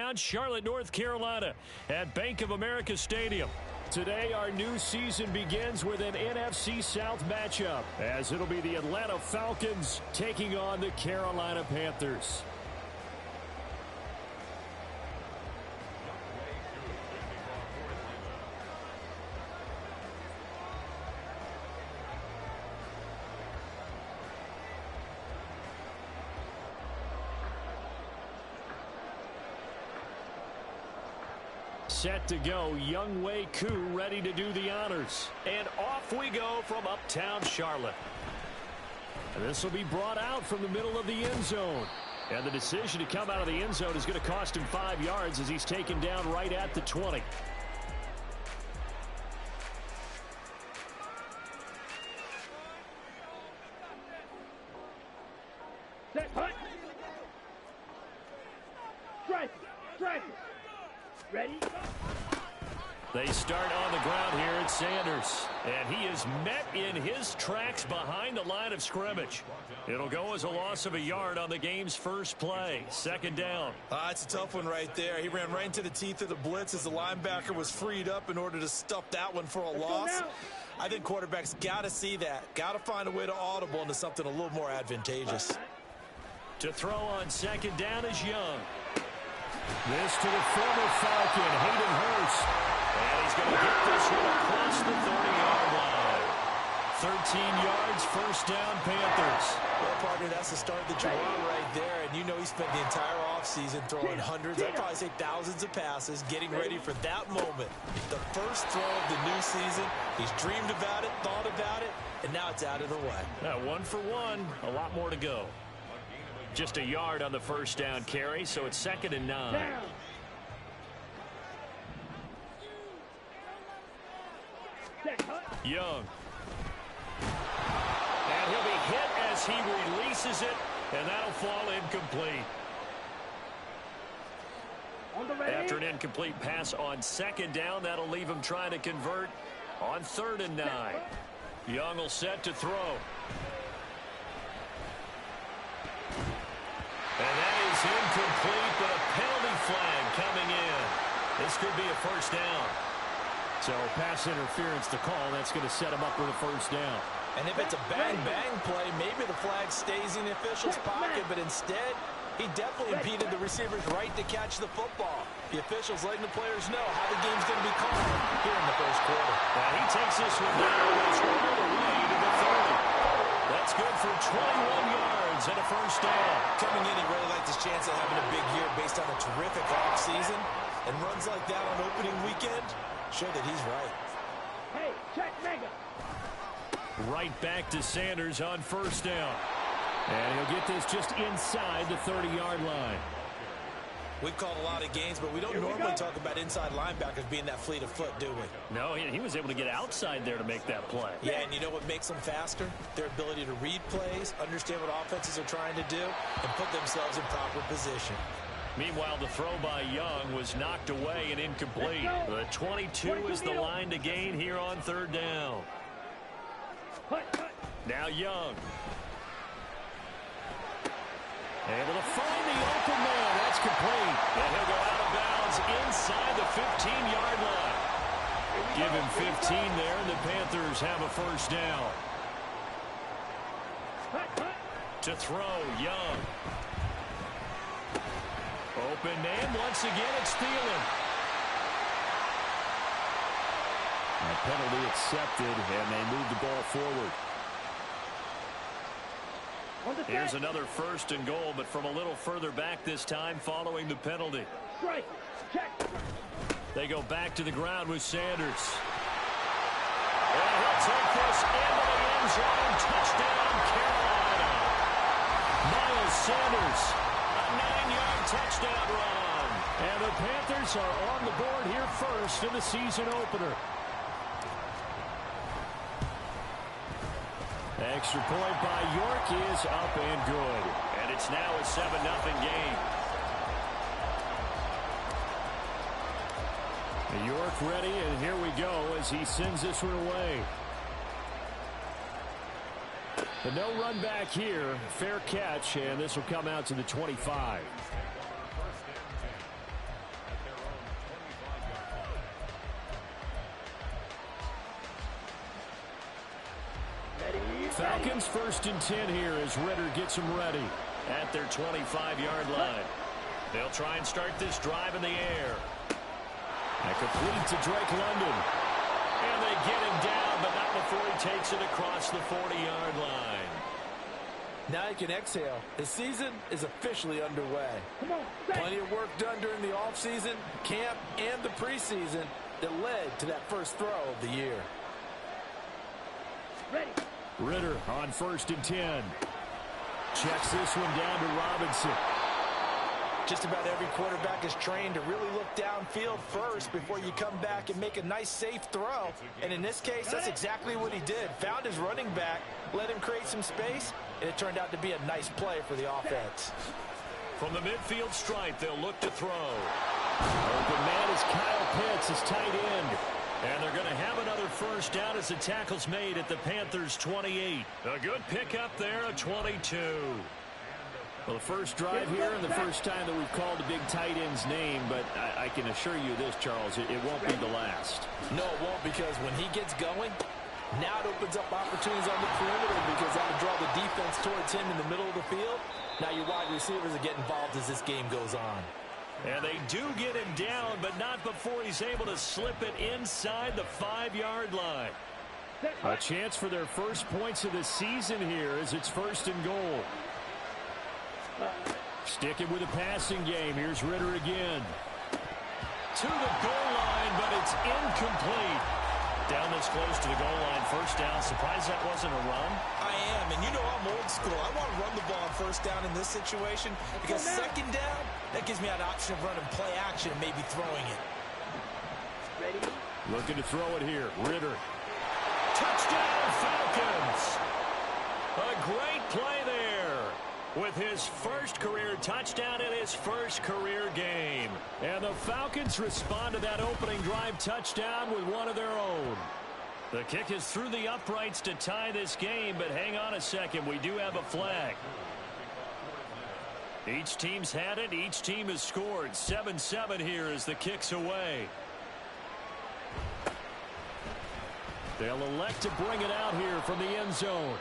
downtown Charlotte, North Carolina at Bank of America Stadium. Today, our new season begins with an NFC South matchup, as it'll be the Atlanta Falcons taking on the Carolina Panthers. Set to go, yr2 ready to do the honors. And off we go from uptown Charlotte. And this will be brought out from the middle of the end zone. And the decision to come out of the end zone is going to cost him 5 yards as he's taken down right at the 20. Set, hut. Strike it. Ready? They start on the ground here at Sanders. And he is met in his tracks behind the line of scrimmage. It'll go as a loss of a yard on the game's first play. Second down. It's a tough one right there. He ran right into the teeth of the blitz as the linebacker was freed up in order to stuff that one for a loss. I think quarterbacks got to see that. Got to find a way to audible into something a little more advantageous. To throw on second down is Young. This to the former Falcon, Hayden Hurst. And he's going to get this one across the 30-yard line. 13 yards, first down, Panthers. Well, partner, that's the start that you want right there. And you know he spent the entire offseason throwing hundreds, I'd probably say thousands of passes, getting ready for that moment. The first throw of the new season. He's dreamed about it, thought about it, and now it's out of the way. 1 for 1, a lot more to go. Just a yard on the first down carry, so it's 2nd and 9. Young. And he'll be hit as he releases it, and that'll fall incomplete. After an incomplete pass on second down, that'll leave him trying to convert on 3rd and 9. Young will set to throw. And that is incomplete, but a penalty flag coming in. This could be a first down. So pass interference to call. That's going to set him up with a first down. And if it's a bang-bang play, maybe the flag stays in the official's pocket, but instead, he definitely impeded the receiver's right to catch the football. The officials letting the players know how the game's going to be called here in the first quarter. Now he takes this one down all the way to the 30. That's good for 21 yards and a first down. Coming in, he really liked his chance of having a big year based on a terrific offseason. And runs like that on opening weekend show that he's right. Hey, check mega. Right back to Sanders on first down. And he'll get this just inside the 30-yard line. We've called a lot of games, but we don't normally talk about inside linebackers being that fleet of foot, do we? No, he was able to get outside there to make that play. Yeah, and you know what makes them faster? Their ability to read plays, understand what offenses are trying to do, and put themselves in proper position. Meanwhile, the throw by Young was knocked away and incomplete. The 22 is the line to gain here on 3rd down. Now Young. Able to find the open man. That's complete. And he'll go out of bounds inside the 15-yard line. Give him 15 there, and the Panthers have a first down. To throw, Young. Open man. Once again, it's Thielen. A penalty accepted, and they move the ball forward. Here's another 1st and goal, but from a little further back this time following the penalty. They go back to the ground with Sanders. And he'll take this into the end zone. Touchdown, Carolina. Miles Sanders, a 9-yard touchdown run. And the Panthers are on the board here first in the season opener. Extra point by York is up and good. And it's now a 7-0 game. York ready, and here we go as he sends this one away. But no run back here. Fair catch, and this will come out to the 25. Falcons 1st and 10 here as Ritter gets them ready at their 25-yard line. They'll try and start this drive in the air. And complete to Drake London. And they get him down, but not before he takes it across the 40-yard line. Now you can exhale. The season is officially underway. Come on, Plenty of work done during the offseason, camp, and the preseason that led to that first throw of the year. ready. Ritter on 1st and 10. Checks this one down to Robinson. Just about every quarterback is trained to really look downfield first before you come back and make a nice, safe throw. And in this case, that's exactly what he did. Found his running back, let him create some space, and it turned out to be a nice play for the offense. From the midfield stripe, they'll look to throw. Open man is Kyle Pitts, his tight end. And they're going to have another first down as the tackle's made at the Panthers' 28. A good pickup there, a 22. Well, the first drive here and the first time that we've called a big tight end's name, but I can assure you this, Charles, it won't be the last. No, it won't, because when he gets going, now it opens up opportunities on the perimeter because that'll draw the defense towards him in the middle of the field. Now your wide receivers are getting involved as this game goes on. And they do get him down, but not before he's able to slip it inside the 5-yard line. A chance for their first points of the season here as it's 1st and goal. Sticking with the passing game. Here's Ritter again. To the goal line, but it's incomplete. Down this close to the goal line. First down. Surprised that wasn't a run? I am, and you know I'm old school. I want to run the ball on first down in this situation because second down, that gives me an option of running play action and maybe throwing it. Ready. Looking to throw it here. Ritter. Touchdown, Falcons. A great play there with his first career touchdown in his first career game. And the Falcons respond to that opening drive touchdown with one of their own. The kick is through the uprights to tie this game, but hang on a second. We do have a flag. Each team's had it. Each team has scored. 7-7 here as the kick's away. They'll elect to bring it out here from the end zone.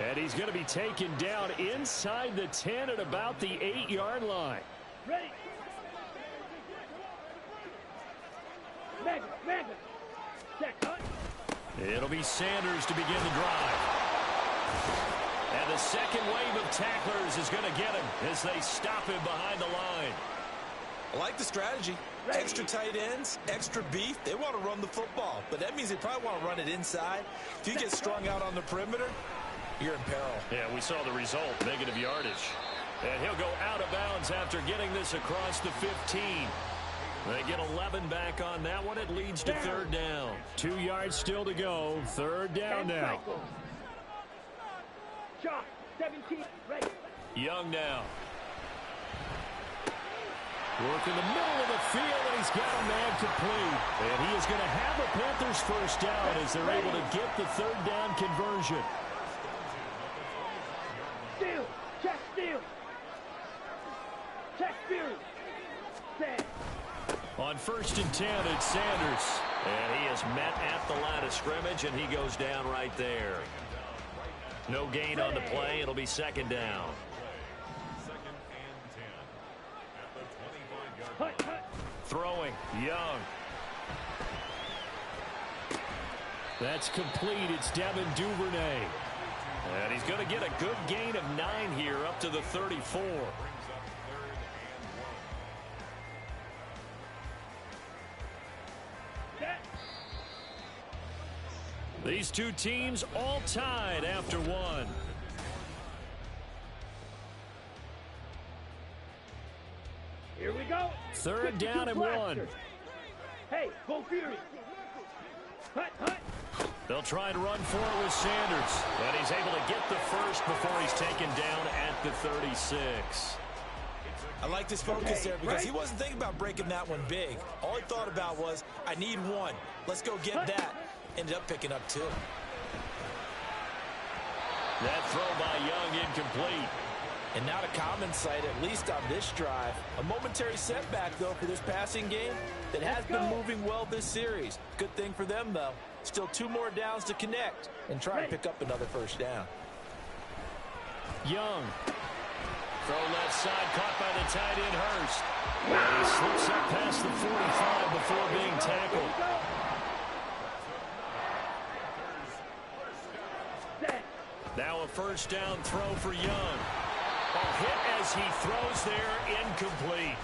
And he's going to be taken down inside the 10 at about the 8-yard line. Ready. Mega. Check, hut. It'll be Sanders to begin the drive. And the second wave of tacklers is going to get him as they stop him behind the line. I like the strategy. Extra tight ends, extra beef. They want to run the football, but that means they probably want to run it inside. If you get strung out on the perimeter, you're in peril. Yeah, we saw the result, negative yardage. And he'll go out of bounds after getting this across the 15. They get 11 back on that one. It leads to 3rd down. 2 yards still to go. 3rd down now. Shot. 17. Ready. Young now. Work in the middle of the field, and he's got a man complete. And he is going to have a Panthers first down as they're able to get the 3rd down conversion. Steal. Check steal. Check fury. Stand. On 1st and 10, it's Sanders. And he is met at the line of scrimmage, and he goes down right there. No gain on the play. It'll be 2nd down. Throwing, Young. That's complete. It's Devin Duvernay. And he's going to get a good gain of 9 here up to the 34. These two teams all tied after 1. Here we go. 3rd down and 1. Hey, go Fury. Hut. They'll try and run for it with Sanders. And he's able to get the first before he's taken down at the 36. I like this focus there because he wasn't thinking about breaking that one big. All he thought about was, I need 1. Let's go get that. Ended up picking up 2. That throw by Young incomplete. And not a common sight, at least on this drive. A momentary setback, though, for this passing game that has been moving well this series. Good thing for them, though. Still 2 more downs to connect and try and pick up another first down. Young. Throw left side, caught by the tight end, Hurst. And he slips up past the 45 before being tackled. Now a first down throw for Young. A hit as he throws there, incomplete.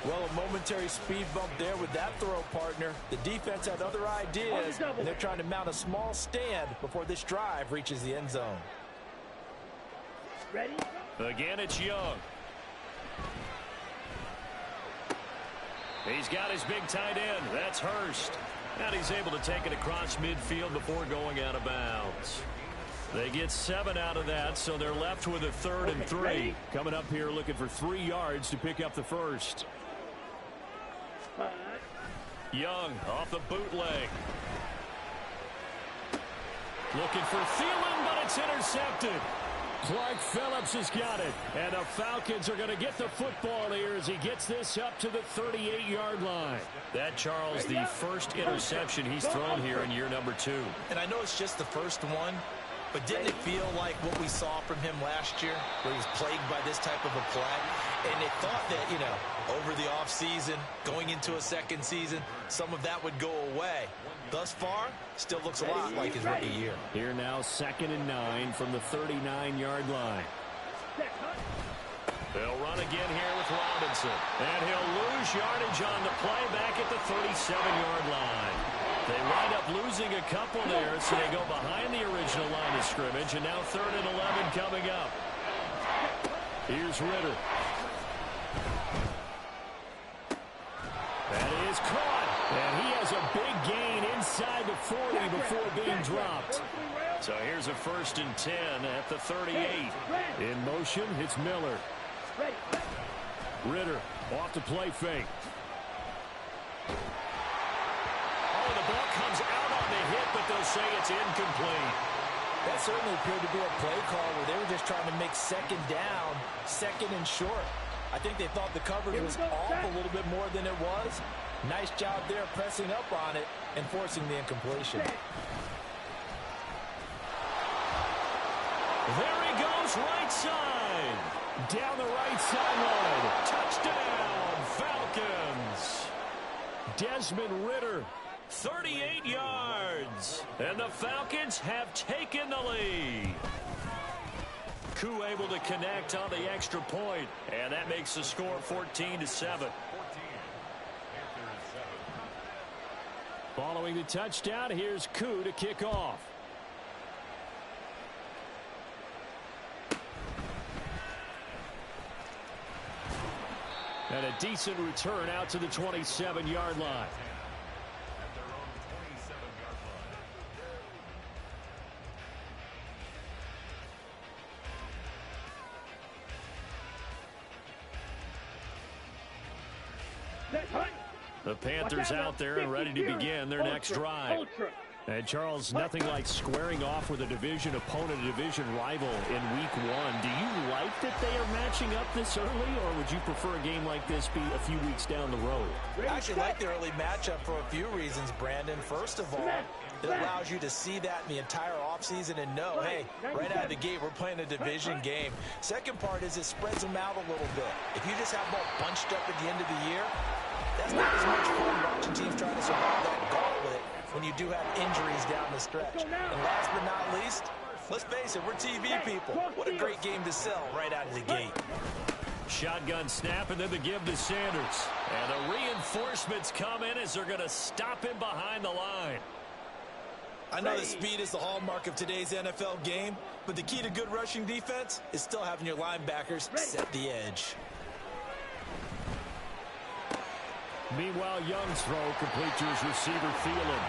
Well, a momentary speed bump there with that throw, partner. The defense had other ideas, and they're trying to mount a small stand before this drive reaches the end zone. Ready? Again, it's Young. He's got his big tight end. That's Hurst. And he's able to take it across midfield before going out of bounds. They get 7 out of that, so they're left with a 3rd and 3. Coming up here looking for 3 yards to pick up the first. Young off the bootleg. Looking for Thielen, but it's intercepted. Clark Phillips has got it. And the Falcons are going to get the football here as he gets this up to the 38-yard line. That, Charles, the first interception he's thrown here in year number 2. And I know it's just the first one, but didn't it feel like what we saw from him last year, where he was plagued by this type of a play? And they thought that, you know, over the offseason, going into a second season, some of that would go away. Thus far, still looks a lot like his rookie year. Here now, 2nd and 9 from the 39-yard line. They'll run again here with Robinson. And he'll lose yardage on the play back at the 37-yard line. They wind up losing a couple there, so they go behind the original line of scrimmage, and now 3rd and 11 coming up. Here's Ritter. That is caught, and he has a big gain inside the 40 before being dropped. So here's a 1st and 10 at the 38. In motion, it's Miller. Ritter off the play fake. The ball comes out on the hit, but they'll say it's incomplete. That certainly appeared to be a play call where they were just trying to make 2nd down, 2nd and short. I think they thought the coverage was off a little bit more than it was. Nice job there pressing up on it and forcing the incompletion. There he goes, right side. Down the right sideline. Touchdown, Falcons. Desmond Ritter. 38 yards, and the Falcons have taken the lead. Koo able to connect on the extra point, and that makes the score 14-7. Following the touchdown, here's Koo to kick off. And a decent return out to the 27-yard line. The Panthers out there and ready to begin their next drive. And, Charles, nothing like squaring off with a division opponent, a division rival in week 1. Do you like that they are matching up this early, or would you prefer a game like this be a few weeks down the road? I actually like the early matchup for a few reasons, Brandon. First of all, it allows you to see that in the entire offseason and know, hey, right out of the gate, we're playing a division game. Second part is it spreads them out a little bit. If you just have them all bunched up at the end of the year, that's not as much fun watching teams trying to survive that gauntlet when you do have injuries down the stretch. And last but not least, let's face it, we're TV people. What a great game to sell right out of the gate. Shotgun snap, and then the give to Sanders. And the reinforcements come in as they're going to stop him behind the line. I know that speed is the hallmark of today's NFL game, but the key to good rushing defense is still having your linebackers set the edge. Meanwhile, Young's throw complete to his receiver, Thielen.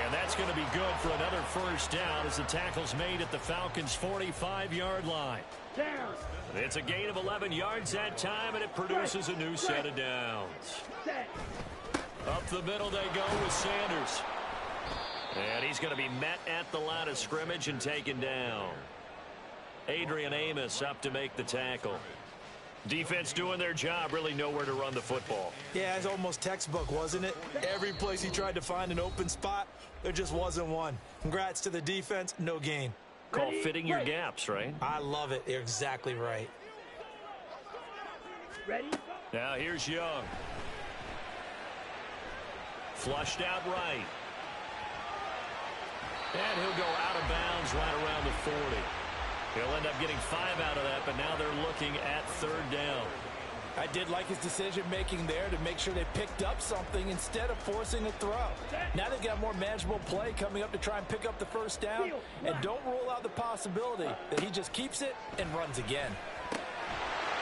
And that's going to be good for another first down as the tackle's made at the Falcons' 45-yard line. Down. It's a gain of 11 yards that time, and it produces a new set of downs. Up the middle they go with Sanders. And he's going to be met at the line of scrimmage and taken down. Adrian Amos up to make the tackle. Defense doing their job, really nowhere to run the football. Yeah, it's almost textbook, wasn't it? Every place he tried to find an open spot, there just wasn't one. Congrats to the defense, no gain. call fitting your gaps, right? I love it. You're exactly right. Ready? Now here's Young. Flushed out right. And he'll go out of bounds right around the 40. He'll end up getting 5 out of that, but now they're looking at 3rd down. I did like his decision-making there to make sure they picked up something instead of forcing a throw. Now they've got more manageable play coming up to try and pick up the 1st down, and don't rule out the possibility that he just keeps it and runs again.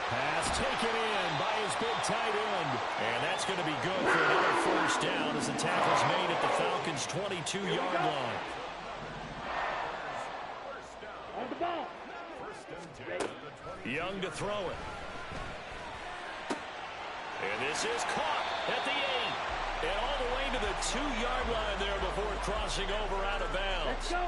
Pass taken in by his big tight end. And that's going to be good for another 1st down as the tackle's made at the Falcons' 22-yard line. On the ball. Young to throw it. And this is caught at the 8. And all the way to the 2-yard line there before crossing over out of bounds. Let's go.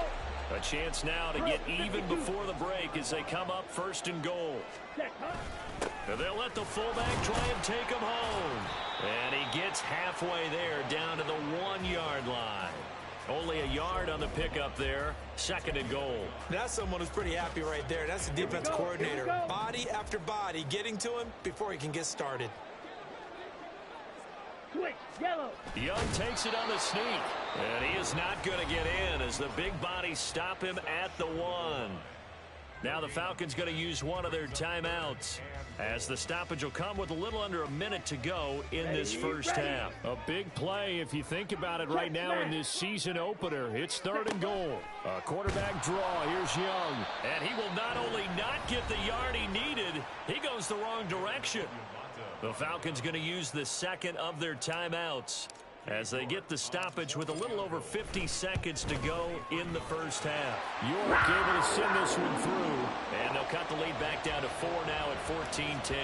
A chance now to get even before the break as they come up 1st and goal. And they'll let the fullback try and take him home. And he gets halfway there down to the 1-yard line. Only a yard on the pickup there. 2nd and goal. That's someone who's pretty happy right there. That's the defense coordinator. Body after body getting to him before he can get started. Switch, yellow. Young takes it on the sneak. And he is not going to get in as the big bodies stop him at the 1. Now the Falcons going to use one of their timeouts as the stoppage will come with a little under a minute to go in this 1st half. A big play if you think about it right now in this season opener. It's 3rd and goal. A quarterback draw. Here's Young. And he will not only not get the yard he needed, he goes the wrong direction. The Falcons going to use the 2nd of their timeouts as they get the stoppage with a little over 50 seconds to go in the 1st half. York able to send this one through, and they'll cut the lead back down to 4 now at 14-10.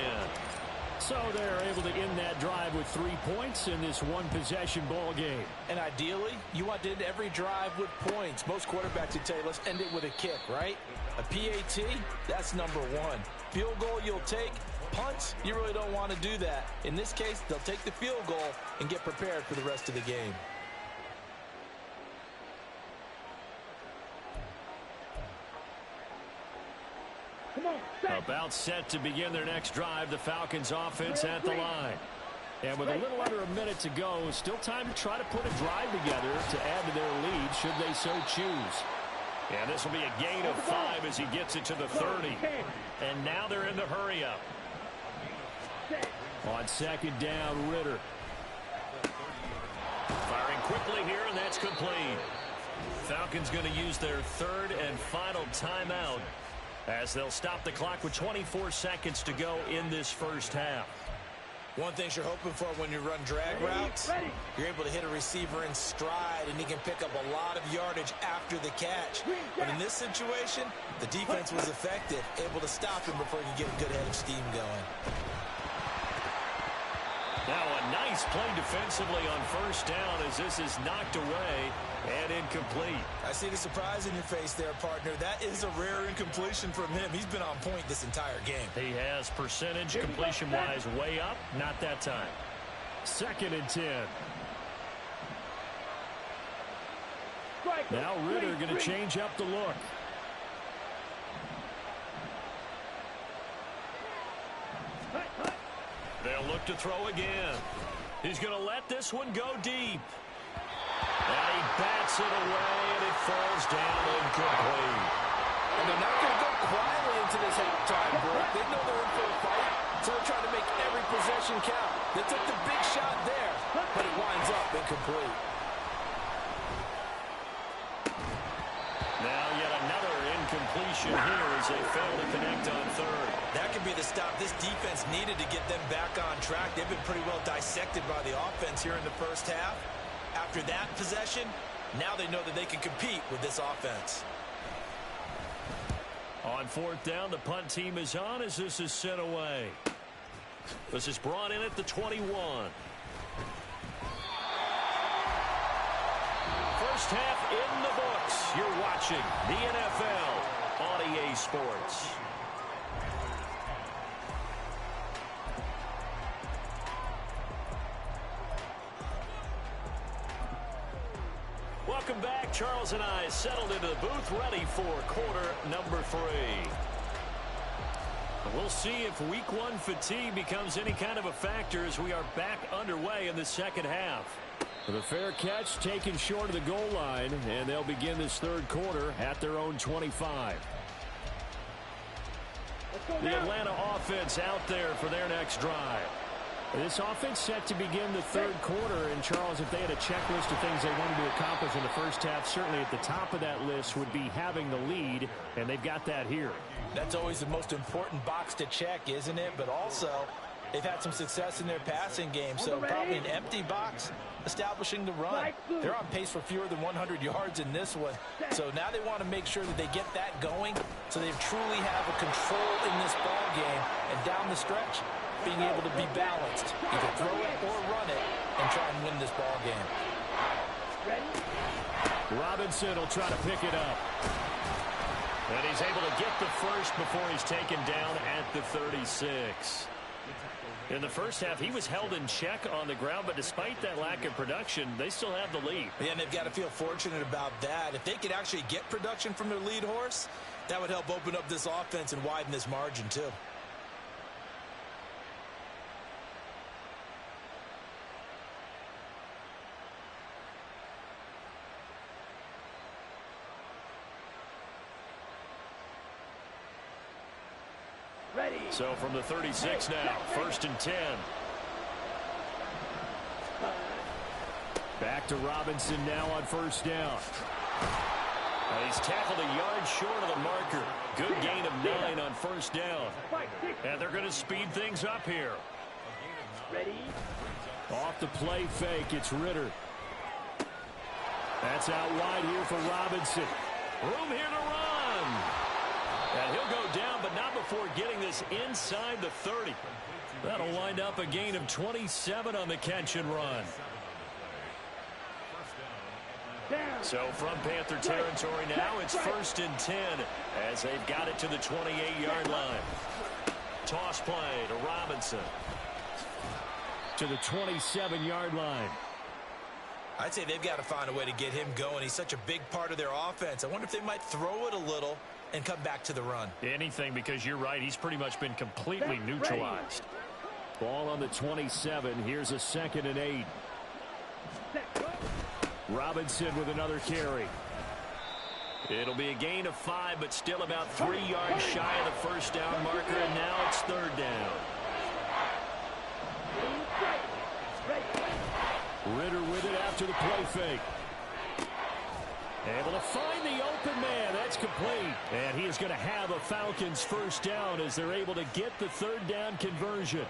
So they're able to end that drive with 3 points in this one-possession ball game. And ideally, you want to end every drive with points. Most quarterbacks would tell you, let's end it with a kick, right? A PAT, that's number 1. Field goal you'll take. Punts, you really don't want to do that. In this case, they'll take the field goal and get prepared for the rest of the game. Come on, set. About set to begin their next drive, the Falcons offense at the line. And with a little under a minute to go, still time to try to put a drive together to add to their lead should they so choose. And this will be a gain of 5 as he gets it to the 30. And now they're in the hurry-up. On 2nd down, Ritter. Firing quickly here, and that's complete. Falcons going to use their 3rd and final timeout as they'll stop the clock with 24 seconds to go in this 1st half. One thing you're hoping for when you run drag routes, you're able to hit a receiver in stride, and he can pick up a lot of yardage after the catch. But in this situation, the defense was effective, able to stop him before he could get a good head of steam going. Now a nice play defensively on 1st down as this is knocked away and incomplete. I see the surprise in your face there, partner. That is a rare incompletion from him. He's been on point this entire game. He has percentage completion-wise way up. Not that time. 2nd and 10. Now Ritter going to change up the look. They'll look to throw again. He's going to let this one go deep. And he bats it away, and it falls down incomplete. And they're not going to go quietly into this halftime break. They know they're in for a fight, so they're trying to make every possession count. They took the big shot there, but it winds up incomplete. Now yet another incompletion here as they fail to connect on 3rd. That could be the stop this defense needed to get them back on track. They've been pretty well dissected by the offense here in the 1st half. After that possession, now they know that they can compete with this offense. On 4th down, the punt team is on as this is sent away. This is brought in at the 21. 1st half in the books. You're watching the NFL on EA Sports. Welcome Welcome back. Charles and I settled into the booth, ready for quarter number 3. We'll see if week 1 fatigue becomes any kind of a factor as we are back underway in the second half. The fair catch taken short of the goal line, and they'll begin this third quarter at their own 25. The Atlanta offense out there for their next drive. This offense set to begin the third quarter, and Charles, if they had a checklist of things they wanted to accomplish in the first half, certainly at the top of that list would be having the lead, and they've got that here. That's always the most important box to check, isn't it? But also, they've had some success in their passing game, so probably an empty box establishing the run. They're on pace for fewer than 100 yards in this one, so now they want to make sure that they get that going so they truly have a control in this ball game, and down the stretch, being able to be balanced, either throw it or run it, and try and win this ball game. Robinson will try to pick it up. And he's able to get the first before he's taken down at the 36. In the first half, he was held in check on the ground, but despite that lack of production, they still have the lead. Yeah, and they've got to feel fortunate about that. If they could actually get production from their lead horse, that would help open up this offense and widen this margin, too. So from the 36 now, 1st and 10. Back to Robinson now on 1st down. He's tackled a yard short of the marker. Good gain of 9 on 1st down. And they're going to speed things up here. Off the play fake, it's Ritter. That's out wide here for Robinson. Room here to run. And he'll go down, but not before getting this inside the 30. That'll wind up a gain of 27 on the catch and run. So from Panther territory now, it's 1st and 10 as they've got it to the 28-yard line. Toss play to Robinson. To the 27-yard line. I'd say they've got to find a way to get him going. He's such a big part of their offense. I wonder if they might throw it a little and come back to the run. Anything, because you're right. He's pretty much been completely neutralized. Ball on the 27. Here's a 2nd and 8. Robinson with another carry. It'll be a gain of 5, but still about 3 yards shy of the 1st down marker, and now it's 3rd down. Ritter with it after the play fake. Able to find the open man. That's complete. And he is going to have a Falcons 1st down as they're able to get the 3rd down conversion.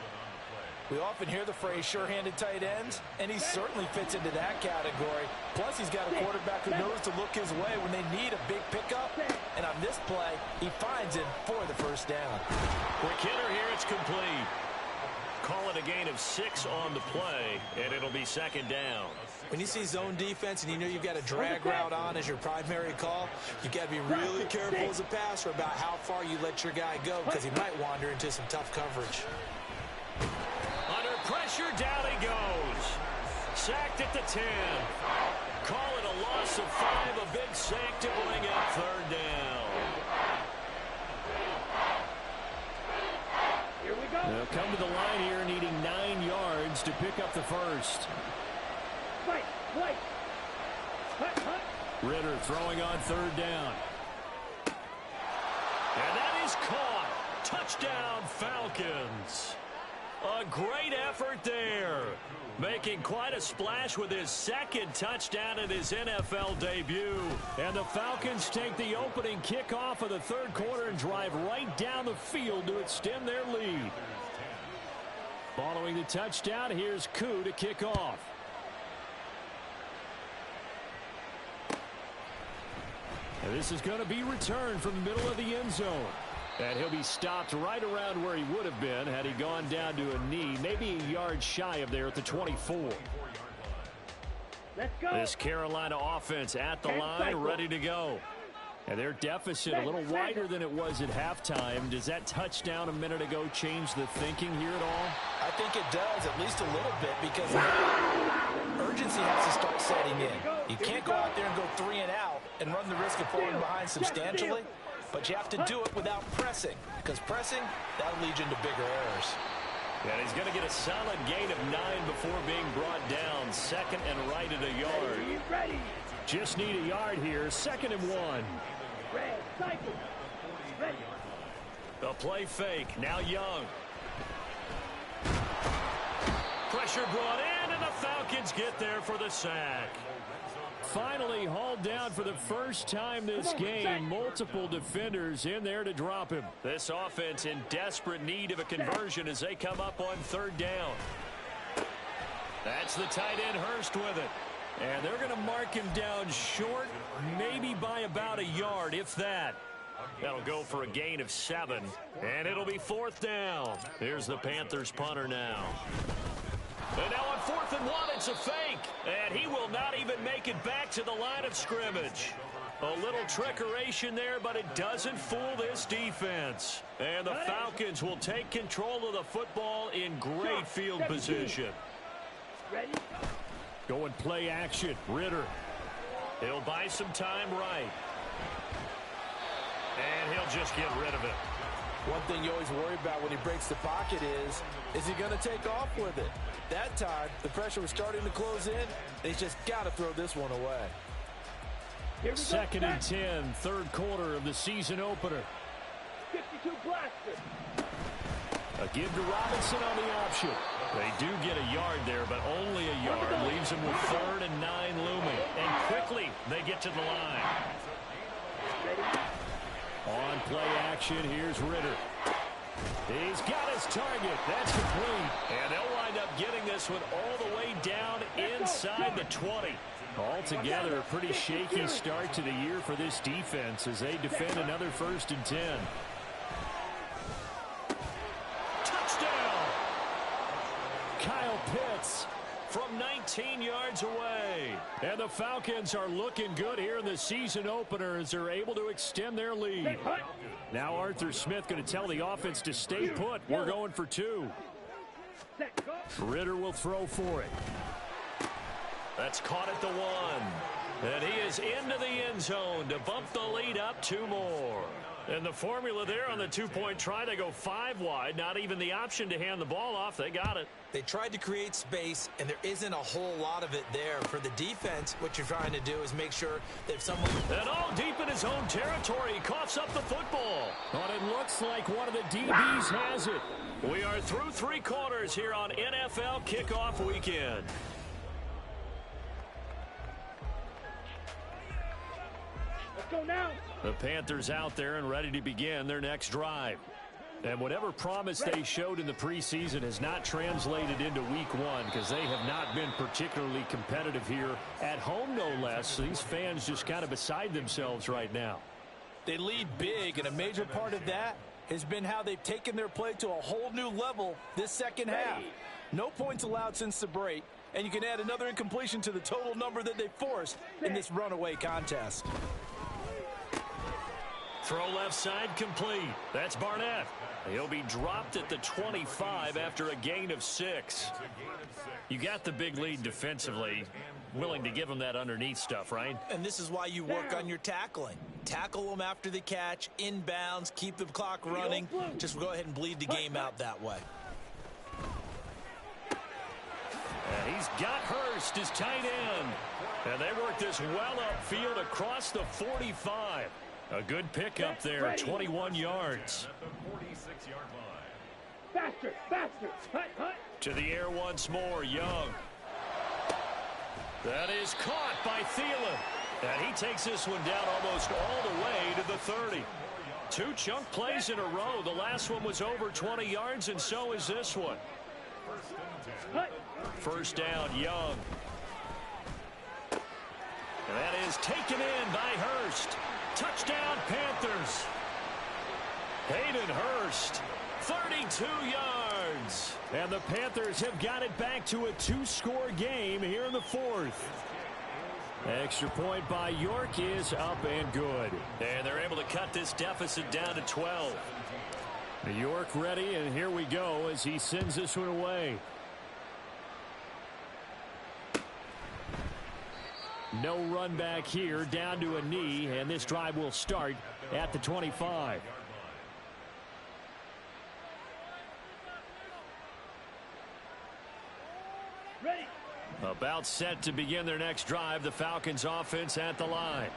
We often hear the phrase sure-handed tight ends, and he certainly fits into that category. Plus, he's got a quarterback who knows to look his way when they need a big pickup. And on this play, he finds it for the 1st down. Quick hitter here, it's complete. Call it a gain of 6 on the play, and it'll be 2nd down. When you see zone defense and you know you've got a drag route on as your primary call, you've got to be really careful as a passer about how far you let your guy go because he might wander into some tough coverage. Under pressure, down he goes. Sacked at the 10. Call it a loss of 5, a big sack to bring up 3rd down. Here we go. They'll come to the line here needing 9 yards to pick up the 1st. Wait. Ritter throwing on 3rd down. And that is caught. Touchdown, Falcons. A great effort there. Making quite a splash with his 2nd touchdown in his NFL debut. And the Falcons take the opening kickoff of the 3rd quarter and drive right down the field to extend their lead. Following the touchdown, here's Koo to kick off. And this is going to be returned from the middle of the end zone. And he'll be stopped right around where he would have been had he gone down to a knee, maybe a yard shy of there at the 24. Let's go. This Carolina offense at the line, ready to go. And their deficit a little wider than it was at halftime. Does that touchdown a minute ago change the thinking here at all? I think it does, at least a little bit, because urgency has to start setting in. You can't go out there and go and run the risk of falling behind substantially, but you have to do it without pressing, because pressing, that'll lead you into bigger errors. And he's going to get a solid gain of 9 before being brought down. Second and right at a yard. Ready. Just need a yard here. 2nd and 1. Red, cycle. Ready. The play fake. Now Young. Pressure brought in, and the Falcons get there for the sack. Finally hauled down for the first time this game. Multiple defenders in there to drop him. This offense in desperate need of a conversion as they come up on 3rd down. That's the tight end Hurst with it. And they're going to mark him down short, maybe by about a yard, if that. That'll go for a gain of 7. And it'll be 4th down. Here's the Panthers punter now. And now on 4th and 1, it's a fake. And he will not even make it back to the line of scrimmage. A little trickeration there, but it doesn't fool this defense. And the Falcons will take control of the football in great field position. Ready. Going play action. Ritter. He'll buy some time right. And he'll just get rid of it. One thing you always worry about when he breaks the pocket is he going to take off with it? That time, the pressure was starting to close in, and he's just got to throw this one away. 2nd and 10, 3rd quarter of the season opener. 52 blaster. A give to Robinson on the option. They do get a yard there, but only a yard. Leaves them with 3rd and 9 looming. And quickly, they get to the line. On play action, here's Ritter. He's got his target. That's complete. And they'll wind up getting this one all the way down inside the 20. Altogether, a pretty shaky start to the year for this defense as they defend another 1st and 10. Touchdown! Kyle Pitts from 19 yards away. And the Falcons are looking good here in the season opener as they're able to extend their lead. Now Arthur Smith going to tell the offense to stay put. We're going for 2. Ritter will throw for it. That's caught at the 1. And he is into the end zone to bump the lead up 2 more. And the formula there on the 2-point try, they go 5 wide. Not even the option to hand the ball off. They got it. They tried to create space, and there isn't a whole lot of it there. For the defense, what you're trying to do is make sure that if someone... And all deep in his own territory, he coughs up the football. But it looks like one of the DBs has it. We are through 3 quarters here on NFL Kickoff Weekend. Let's go now. The Panthers out there and ready to begin their next drive. And whatever promise they showed in the preseason has not translated into week 1 because they have not been particularly competitive here at home, no less. So these fans just kind of beside themselves right now. They lead big, and a major part of that has been how they've taken their play to a whole new level this second half. No points allowed since the break, and you can add another incompletion to the total number that they forced in this runaway contest. Throw left side complete. That's Barnett. He'll be dropped at the 25 after a gain of 6. You got the big lead defensively. Willing to give them that underneath stuff, right? And this is why you work on your tackling. Tackle them after the catch, inbounds, keep the clock running. Just go ahead and bleed the game out that way. And he's got Hurst, his tight end. And they work this well upfield across the 45. A good pickup there, 21 yards. Faster, faster. Hut, hut. To the air once more, Young. That is caught by Thielen. And he takes this one down almost all the way to the 30. 2 chunk plays in a row. The last one was over 20 yards, and so is this one. First down, Young. And that is taken in by Hurst. Touchdown, Panthers. Hayden Hurst, 32 yards. And the Panthers have got it back to a 2-score game here in the 4th. Extra point by York is up and good. And they're able to cut this deficit down to 12. York ready, and here we go as he sends this one away. No run back here, down to a knee, and this drive will start at the 25. Ready. About set to begin their next drive, the Falcons offense at the line.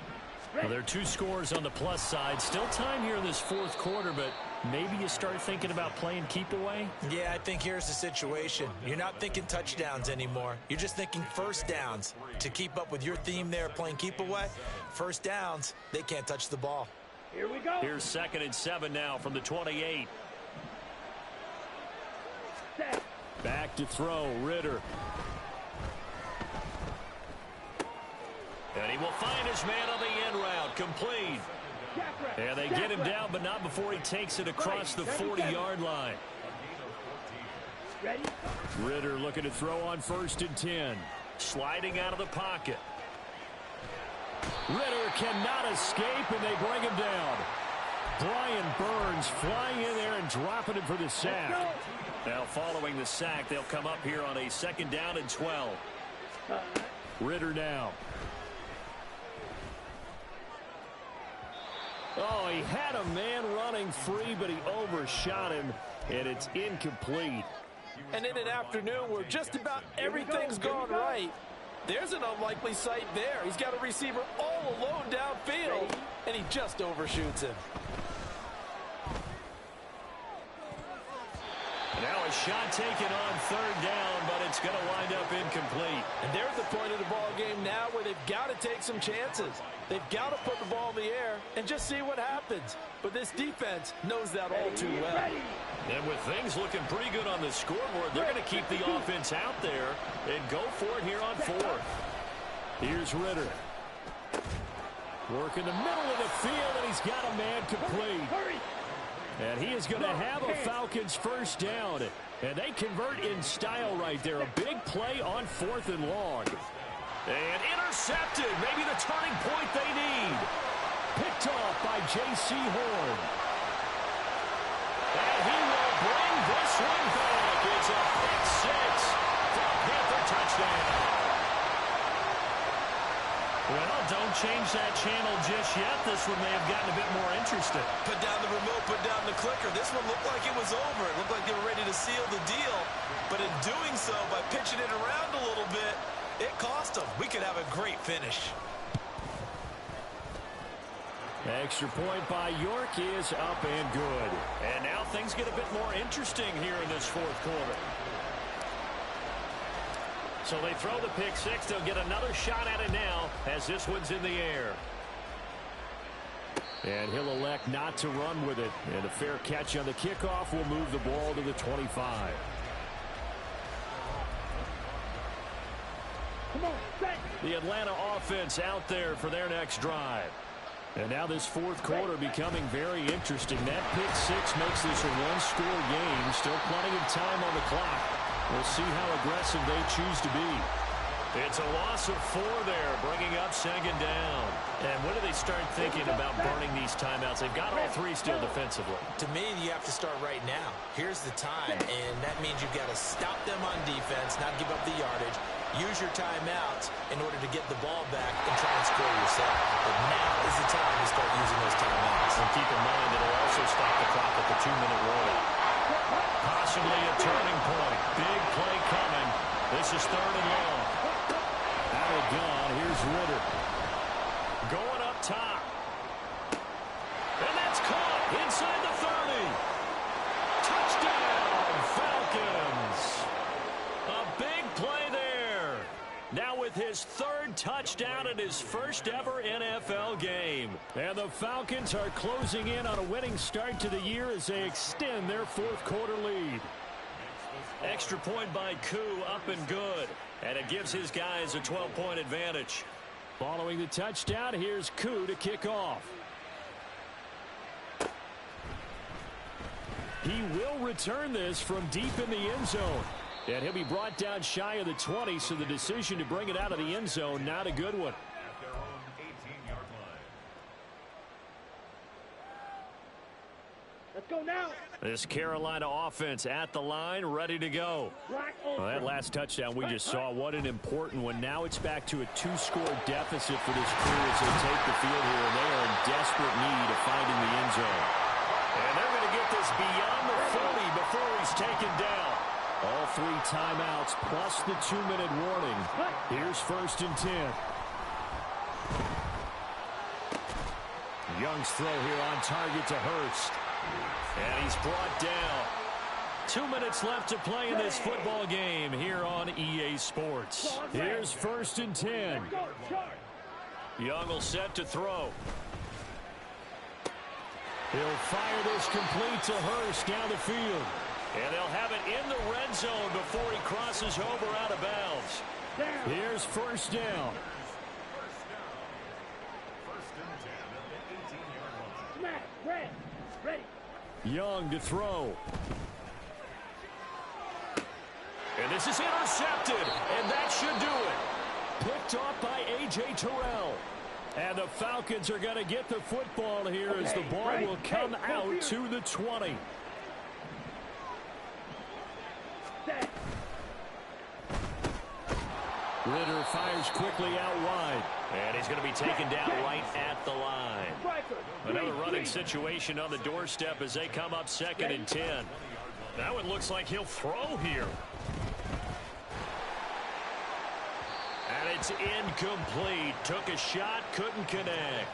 Well, there are 2 scores on the plus side. Still time here in this fourth quarter, but maybe you start thinking about playing keep away? Yeah, I think here's the situation. You're not thinking touchdowns anymore. You're just thinking first downs. To keep up with your theme there, playing keep away, first downs, they can't touch the ball. Here we go. Here's 2nd and 7 now from the 28. Set. Back to throw, Ritter. And he will find his man on the end route, complete. And they get him down, but not before he takes it across the 40-yard line. Ready. Ritter looking to throw on 1st and 10. Sliding out of the pocket. Ritter cannot escape, and they bring him down. Brian Burns flying in there and dropping him for the sack. Now following the sack, they'll come up here on a 2nd down and 12. Ritter now. Oh, he had a man running free, but he overshot him, and it's incomplete. And in an afternoon where just about everything's gone right, there's an unlikely sight there. He's got a receiver all alone downfield, and he just overshoots him. Now a shot taken on 3rd down, but it's going to wind up incomplete. And they're at the point of the ball game now where they've got to take some chances. They've got to put the ball in the air and just see what happens. But this defense knows that all too well. And with things looking pretty good on the scoreboard, they're going to keep the offense out there and go for it here on 4th. Here's Ritter. Working the middle of the field, and he's got a man complete. Hurry. And he is going to have a Falcons 1st down. And they convert in style right there. A big play on 4th and long. And intercepted. Maybe the turning point they need. Picked off by J.C. Horn. And he will bring this one back. It's a pick 6 for a Panther touchdown. Well, don't change that channel just yet. This one may have gotten a bit more interesting. Put down the remote, put down the clicker. This one looked like it was over. It looked like they were ready to seal the deal. But in doing so, by pitching it around a little bit, it cost them. We could have a great finish. Extra point by York is up and good. And now things get a bit more interesting here in this fourth quarter. So they throw the pick 6. They'll get another shot at it now as this one's in the air. And he'll elect not to run with it. And a fair catch on the kickoff will move the ball to the 25. Come on, set. The Atlanta offense out there for their next drive. And now this fourth quarter becoming very interesting. That pick 6 makes this a one-score game. Still plenty of time on the clock. We'll see how aggressive they choose to be. It's a loss of 4 there, bringing up 2nd down. And when do they start thinking about burning these timeouts? They've got all 3 still defensively. To me, you have to start right now. Here's the time, and that means you've got to stop them on defense, not give up the yardage. Use your timeouts in order to get the ball back and try and score yourself. But now is the time to start using those timeouts. And keep in mind that it'll also stop the clock at the 2-minute warning. Possibly a turning point. Big play coming. This is 3rd and long. Out of gun. Here's Ritter. Going up top. And that's caught inside the 30. Touchdown, Falcons. A big play there. Now with his 3rd touchdown in his first ever NFL game. And the Falcons are closing in on a winning start to the year as they extend their fourth quarter lead. Extra point by Koo, up and good. And it gives his guys a 12-point advantage. Following the touchdown, here's Koo to kick off. He will return this from deep in the end zone. And he'll be brought down shy of the 20, so the decision to bring it out of the end zone, not a good one. At their own 18-yard line. Let's Let's go now. This Carolina offense at the line, ready to go. Well, that last touchdown we just saw, what an important one. Now it's back to a 2-score deficit for this crew as they take the field here, and they are in desperate need of finding the end zone. And they're going to get this beyond the 40 before he's taken down. All 3 timeouts plus the 2-minute warning. Here's 1st and 10. Young's throw here on target to Hurst. And he's brought down. 2 minutes left to play in this football game here on EA Sports. Here's 1st and 10. Young will set to throw. He'll fire this complete to Hurst down the field. And they'll have it in the red zone before he crosses over out of bounds. Here's 1st down. Young to throw. And this is intercepted, and that should do it. Picked off by A.J. Terrell. And the Falcons are going to get the football here as the ball will come out to the 20. Ritter fires quickly out wide. And he's going to be taken down right at the line. Another running situation on the doorstep as they come up 2nd and 10. That one looks like he'll throw here. And it's incomplete. Took a shot, couldn't connect.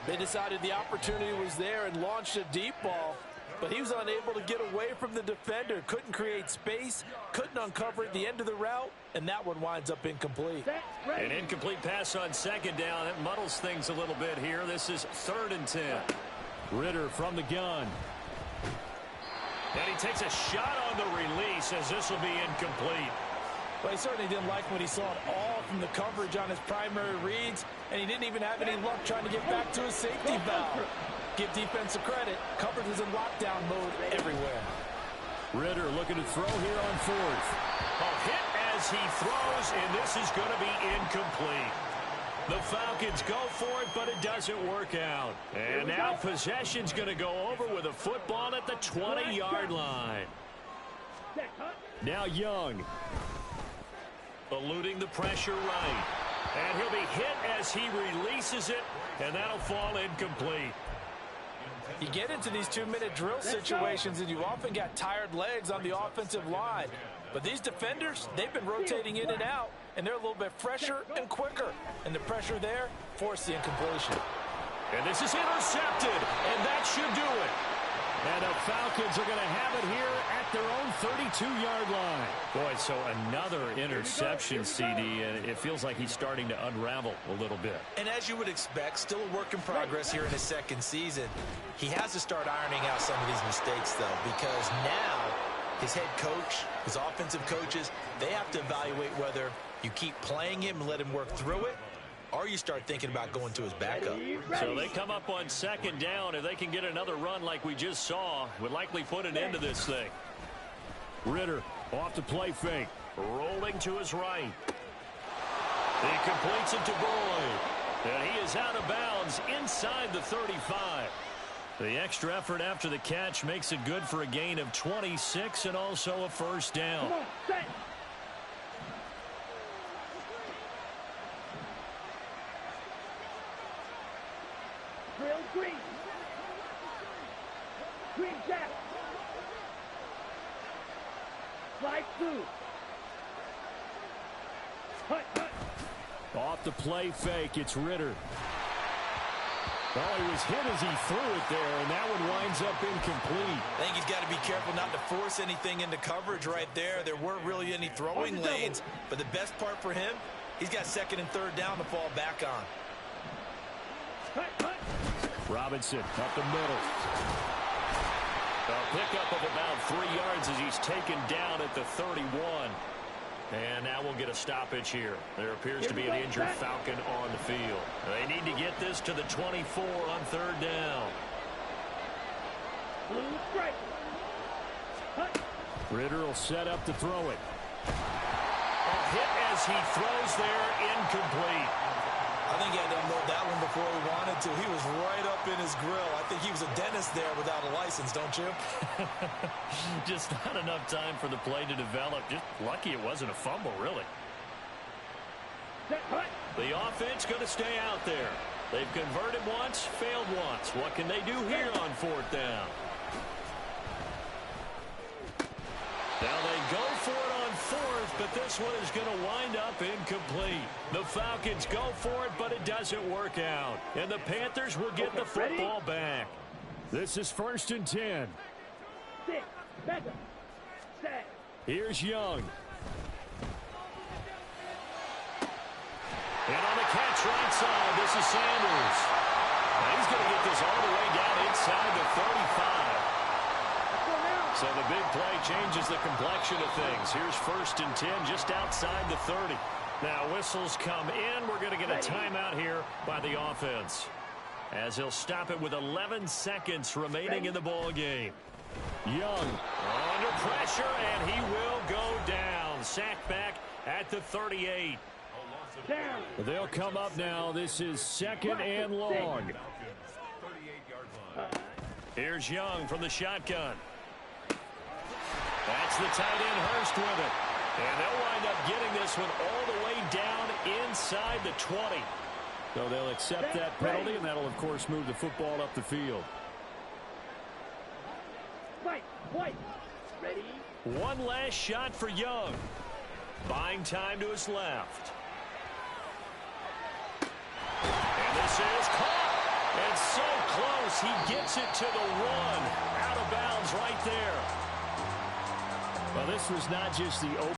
They decided the opportunity was there and launched a deep ball, but he was unable to get away from the defender. Couldn't create space, couldn't uncover at the end of the route, and that one winds up incomplete. An incomplete pass on 2nd down. It muddles things a little bit here. This is 3rd and 10. Ritter from the gun. And he takes a shot on the release as this will be incomplete. Well, he certainly didn't like what he saw at all from the coverage on his primary reads, and he didn't even have any luck trying to get back to his safety valve. Give defensive credit. Coverage is in lockdown mode everywhere. Ritter looking to throw here on 4th. A hit as he throws, and this is going to be incomplete. The Falcons go for it, but it doesn't work out. And now possession's going to go over with a football at the 20-yard line. Now Young. Eluding the pressure right. And he'll be hit as he releases it, and that'll fall incomplete. You get into these 2-minute drill situations, and you often got tired legs on the offensive line. But these defenders, they've been rotating in and out, and they're a little bit fresher and quicker. And the pressure there forced the incompletion. And this is intercepted, and that should do it. And the Falcons are going to have it here at their own 32-yard line. Boy, so another interception, CD, and it feels like he's starting to unravel a little bit. And as you would expect, still a work in progress here in his 2nd season. He has to start ironing out some of these mistakes, though, because now his head coach, his offensive coaches, they have to evaluate whether you keep playing him and let him work through it, or you start thinking about going to his backup. So they come up on 2nd down. If they can get another run like we just saw, would likely put an end to this thing. Ritter off the play fake. Rolling to his right. He completes it to Boyd. And he is out of bounds inside the 35. The extra effort after the catch makes it good for a gain of 26 and also a 1st down. Green Jack. Slide through. Off the play fake, it's Ritter. Well, he was hit as he threw it there, and that one winds up incomplete. I think he's got to be careful not to force anything into coverage right there. There weren't really any throwing lanes, but the best part for him, he's got 2nd and 3rd down to fall back on. Robinson up the middle. A pickup of about 3 yards as he's taken down at the 31. And now we'll get a stoppage here. There appears to be an injured Falcon on the field. They need to get this to the 24 on 3rd down. Ritter will set up to throw it. A hit as he throws there, incomplete. I think he had to unload that one before he wanted to. He was right up in his grill. I think he was a dentist there without a license, don't you? Just not enough time for the play to develop. Just lucky it wasn't a fumble, really. The offense going to stay out there. They've converted once, failed once. What can they do here on fourth down? Now they go for it on fourth, but this one is going to wind up incomplete. The Falcons go for it, but it doesn't work out. And the Panthers will get the football back. This is 1st and 10. Here's Young. And on the catch right side, this is Sanders. Now he's going to get this all the way down inside the 35. So the big play changes the complexion of things. Here's 1st and 10 just outside the 30. Now whistles come in. We're going to get a timeout here by the offense, as he'll stop it with 11 seconds remaining in the ball game. Young under pressure, and he will go down. Sacked back at the 38. They'll come up now. This is 2nd and long. Here's Young from the shotgun. That's the tight end Hurst with it. And they'll wind up getting this one all the way down inside the 20. So they'll accept that penalty, and that'll, of course, move the football up the field. Ready? One last shot for Young. Buying time to his left. And this is caught. And so close, he gets it to the 1. Out of bounds right there. Well, this was not just the open.